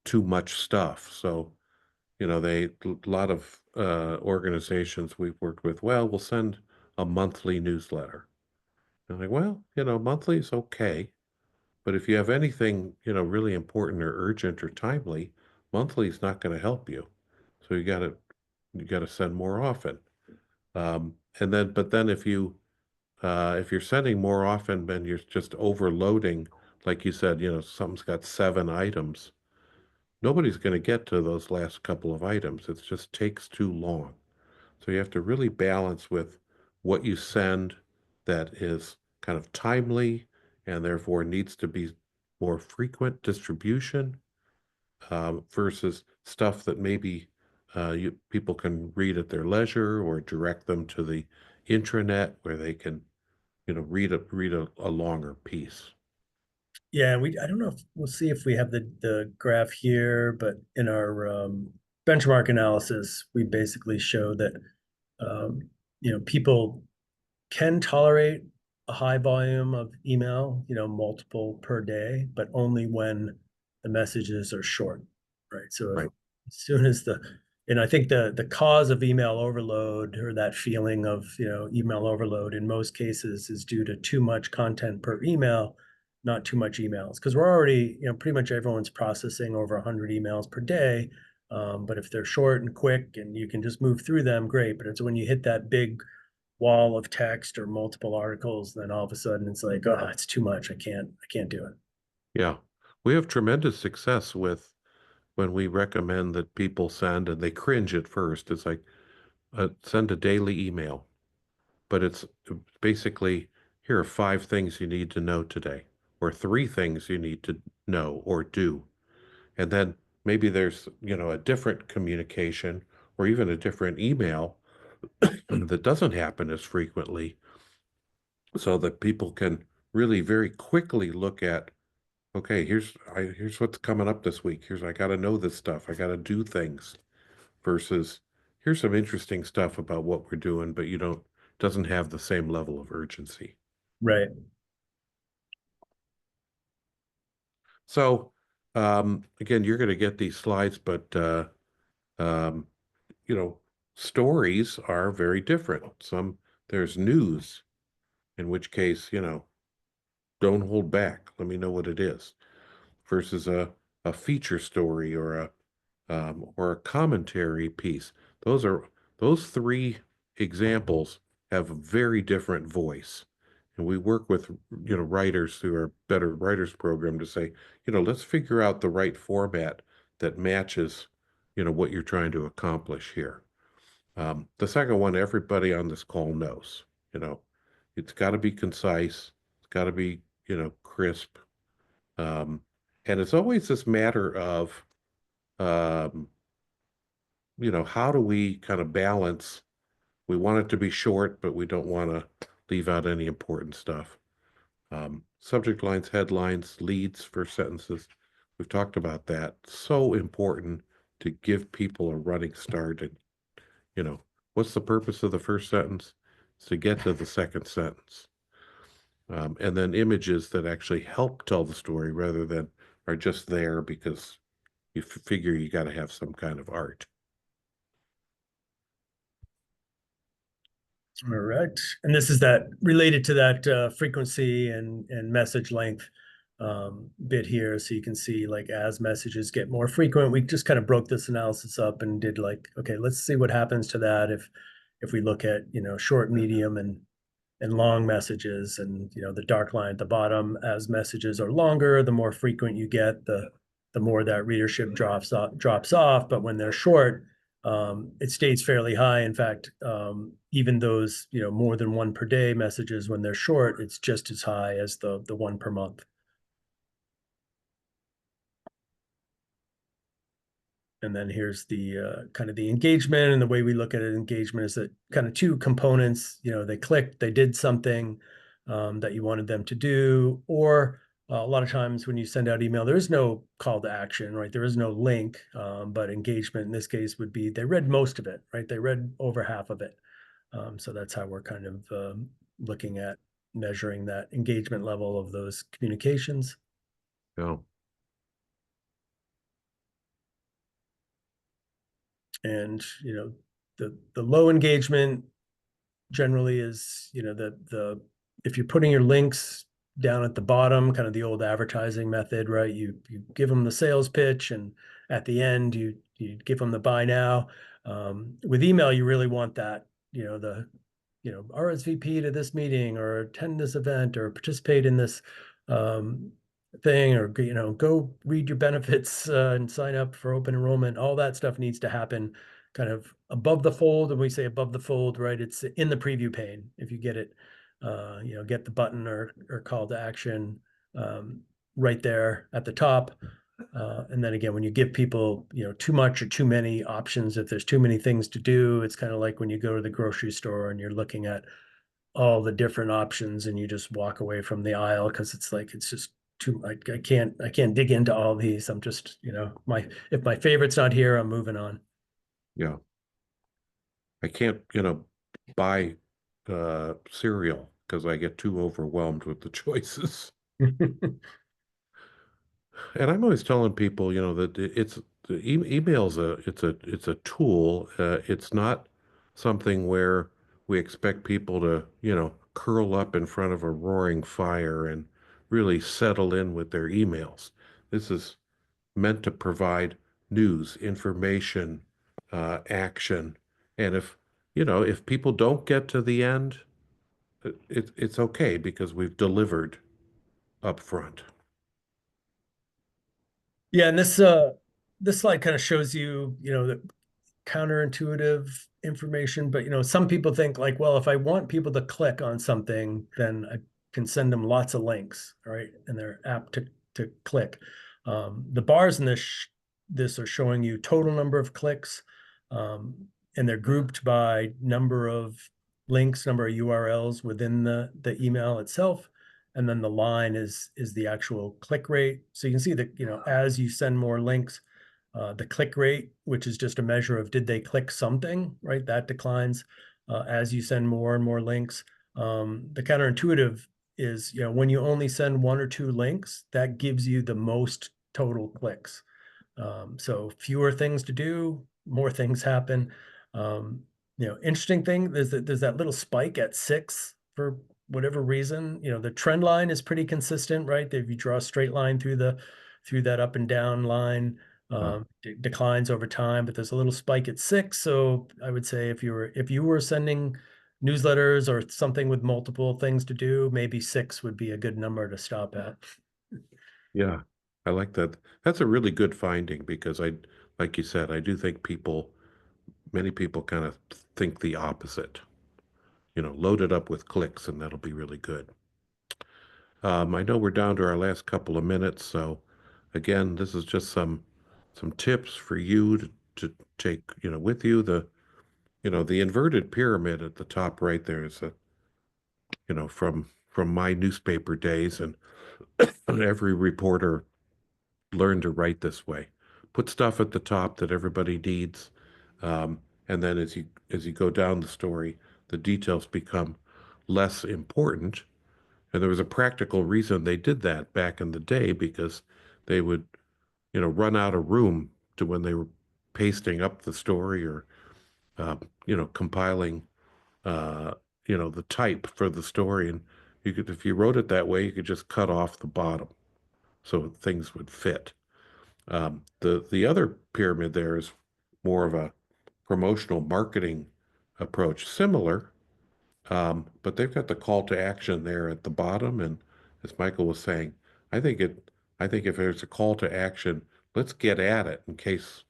too much stuff. So, a lot of organizations we've worked with, well, we'll send a monthly newsletter. I'm like, well, monthly is okay, But if you have anything, really important or urgent or timely, monthly is not going to help you. So you got to send more often. But then if you're sending more often and you're just overloading, like you said, something's got 7 items, nobody's going to get to those last couple of items. It just takes too long. So you have to really balance with what you send that is kind of timely and therefore needs to be more frequent distribution, versus stuff that maybe people can read at their leisure, or direct them to the intranet where they can, read a longer piece. Yeah, I don't know if we'll see if we have the graph here, but in our benchmark analysis, we basically show that people can tolerate a high volume of email, multiple per day, but only when the messages are short, right? So Right. as soon as and I think the cause of email overload, or that feeling of, email overload in most cases, is due to too much content per email, not too much emails. Because we're already, pretty much everyone's processing over 100 emails per day. But if they're short and quick and you can just move through them, great. But it's when you hit that big wall of text or multiple articles, then all of a sudden it's like, oh, it's too much. I can't do it. Yeah. We have tremendous success with when we recommend that people send, and they cringe at first. It's like, send a daily email, but it's basically, here are 5 things you need to know today, or 3 things you need to know or do. And then maybe there's, a different communication or even a different email that doesn't happen as frequently, so that people can really very quickly look at, okay, here's what's coming up this week. I got to know this stuff. I got to do things, versus here's some interesting stuff about what we're doing, but doesn't have the same level of urgency. Right. So, again, you're going to get these slides, but um, you know, stories are very different. There's news, in which case, don't hold back. Let me know what it is, versus a feature story, or a commentary piece. Those 3 examples have a very different voice. And we work with, writers through our Better Writers program to say, let's figure out the right format that matches, what you're trying to accomplish here. The second one, everybody on this call knows, you know, it's got to be concise, it's got to be, crisp. Um, and it's always this matter of, um, how do we kind of balance? We want it to be short, but we don't want to leave out any important stuff. Subject lines, headlines, leads, first sentences. We've talked about that. So important to give people a running start. And, you know, what's the purpose of the first sentence? It's to get to the second sentence. And then images that actually help tell the story, rather than are just there because you figure you got to have some kind of art. All right. And this is that related to that frequency and message length bit here. So you can see, like, as messages get more frequent, we just kind of broke this analysis up and did, like, okay, let's see what happens to that if we look at, short, medium, and long messages. And, the dark line at the bottom, as messages are longer, the more frequent you get, the more that readership drops off. But when they're short, it stays fairly high. In fact, even those, more than one per day messages, when they're short, it's just as high as the one per month. And then here's the kind of the engagement, and the way we look at it, engagement is that kind of 2 components. They clicked, they did something that you wanted them to do, or a lot of times when you send out email, there is no call to action, right? There is no link, but engagement in this case would be they read most of it, right? They read over half of it. So that's how we're kind of looking at measuring that engagement level of those communications. Yeah. And the low engagement generally is, the if you're putting your links down at the bottom, kind of the old advertising method, right? You give them the sales pitch, and at the end you give them the buy now. With email, you really want that, RSVP to this meeting, or attend this event, or participate in this thing, or go read your benefits and sign up for open enrollment. All that stuff needs to happen kind of above the fold. And we say above the fold, right? It's in the preview pane. If you get it, get the button or call to action right there at the top. And then again, when you give people, too much or too many options, if there's too many things to do, it's kind of like when you go to the grocery store and you're looking at all the different options and you just walk away from the aisle because it's just too. I can't dig into all these. I'm just, if my favorite's not here, I'm moving on. Yeah. I can't, buy cereal because I get too overwhelmed with the choices. And I'm always telling people, that it's the email's it's a tool. It's not something where we expect people to, curl up in front of a roaring fire and really settle in with their emails. This is meant to provide news, information, action. And if people don't get to the end, it's okay because we've delivered up front. Yeah, and this slide kind of shows you, the counterintuitive information, but some people think like, well, if I want people to click on something, then I can send them lots of links, right? And they're apt to click. The bars in this are showing you total number of clicks, and they're grouped by number of links, number of URLs within the email itself. And then the line is the actual click rate. So you can see that, as you send more links, the click rate, which is just a measure of did they click something, right? That declines as you send more and more links. The counterintuitive is, when you only send one or two links, that gives you the most total clicks. So fewer things to do, more things happen. Interesting thing, there's that little spike at 6 for whatever reason. The trend line is pretty consistent, right? If you draw a straight line through that up and down line, declines over time, but there's a little spike at 6. So I would say if you were sending newsletters or something with multiple things to do, maybe 6 would be a good number to stop at. Yeah, I like that. That's a really good finding because like you said, I do think many people kind of think the opposite. Load it up with clicks and that'll be really good. I know we're down to our last couple of minutes, so again, this is just some tips for you to take, with you. The inverted pyramid at the top right there is from my newspaper days, and every reporter learned to write this way. Put stuff at the top that everybody needs, and then as you go down the story, the details become less important. And there was a practical reason they did that back in the day because they would, run out of room to when they were pasting up the story or, compiling, the type for the story. And if you wrote it that way, you could just cut off the bottom so things would fit. The other pyramid there is more of a promotional marketing approach, similar, but they've got the call to action there at the bottom. And as Michael was saying, I think if there's a call to action, let's get at it in case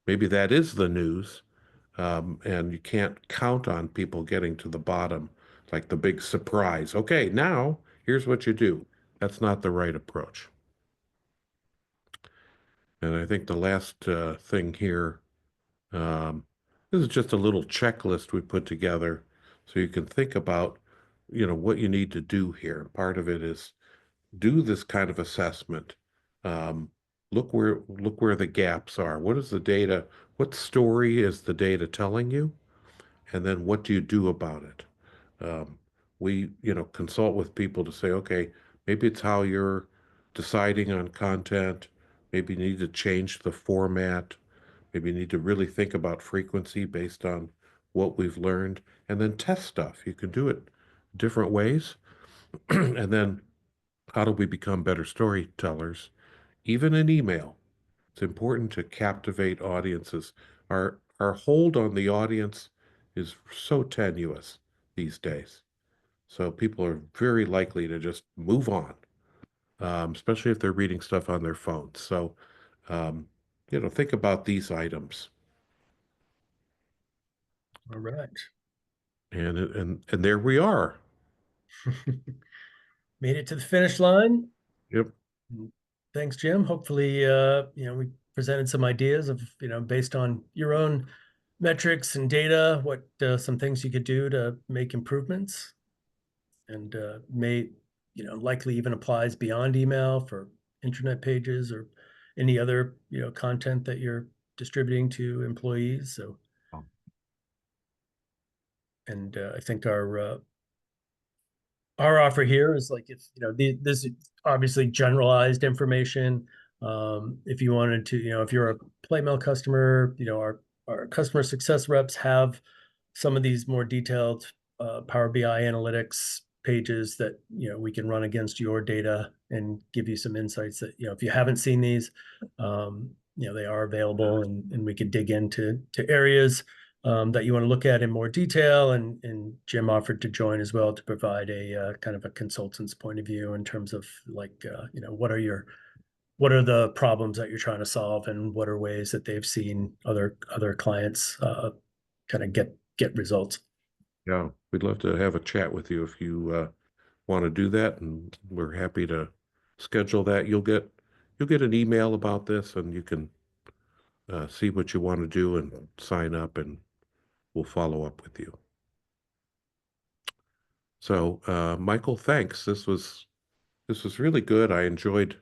maybe that is the news. And you can't count on people getting to the bottom like the big surprise. Okay, now here's what you do. That's not the right approach. And I think the last thing here, this is just a little checklist we put together so you can think about, what you need to do here. Part of it is do this kind of assessment. Um, look where the gaps are. What is the data? What story is the data telling you? And then what do you do about it? We, consult with people to say, okay, maybe it's how you're deciding on content. Maybe you need to change the format. Maybe you need to really think about frequency based on what we've learned, and then test stuff. You can do it different ways. And then how do we become better storytellers, even in email. It's important to captivate audiences. Our hold on the audience is so tenuous these days. So people are very likely to just move on, especially if they're reading stuff on their phones. So, think about these items. All right. And there we are. Made it to the finish line. Yep. Thanks, Jim. Hopefully, we presented some ideas of, based on your own metrics and data, what some things you could do to make improvements, and likely even applies beyond email for internet pages or any other, content that you're distributing to employees. So, and I think our offer here is like, if this is obviously generalized information. If you wanted to, if you're a Playmail customer, our customer success reps have some of these more detailed Power BI analytics pages that we can run against your data and give you some insights that if you haven't seen these, they are available, and we can dig into areas that you want to look at in more detail. And Jim offered to join as well to provide a kind of a consultant's point of view in terms of like, what are the problems that you're trying to solve, and what are ways that they've seen other clients kind of get results. Yeah, we'd love to have a chat with you if you want to do that, and we're happy to schedule that. You'll get an email about this, and you can see what you want to do and sign up, and we'll follow up with you. So, Michael, thanks. This was really good. I enjoyed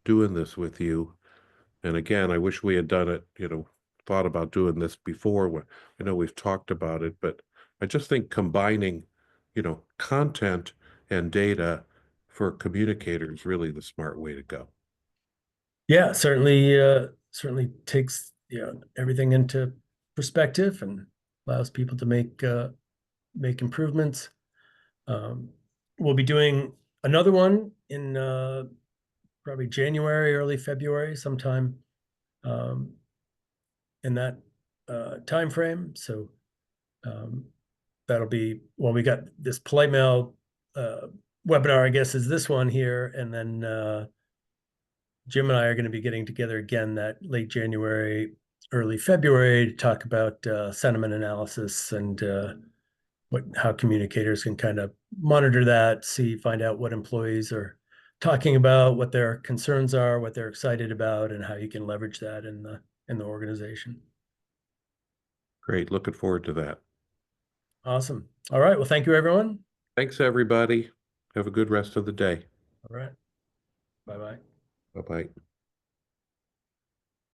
doing this with you. And again, I wish we had done it, thought about doing this before. I know we've talked about it, but I just think combining, content and data for communicators is really the smart way to go. Yeah, certainly takes everything into perspective and allows people to make improvements. We'll be doing another one in probably January, early February, sometime in that time frame. So that'll be, well, we got this Playmail webinar, I guess, is this one here, and then Jim and I are going to be getting together again that late January, early February to talk about sentiment analysis and how communicators can kind of monitor that, find out what employees are talking about, what their concerns are, what they're excited about, and how you can leverage that in the organization. Great. Looking forward to that. Awesome. All right. Well, thank you, everyone. Thanks, everybody. Have a good rest of the day. All right. Bye-bye. Bye-bye.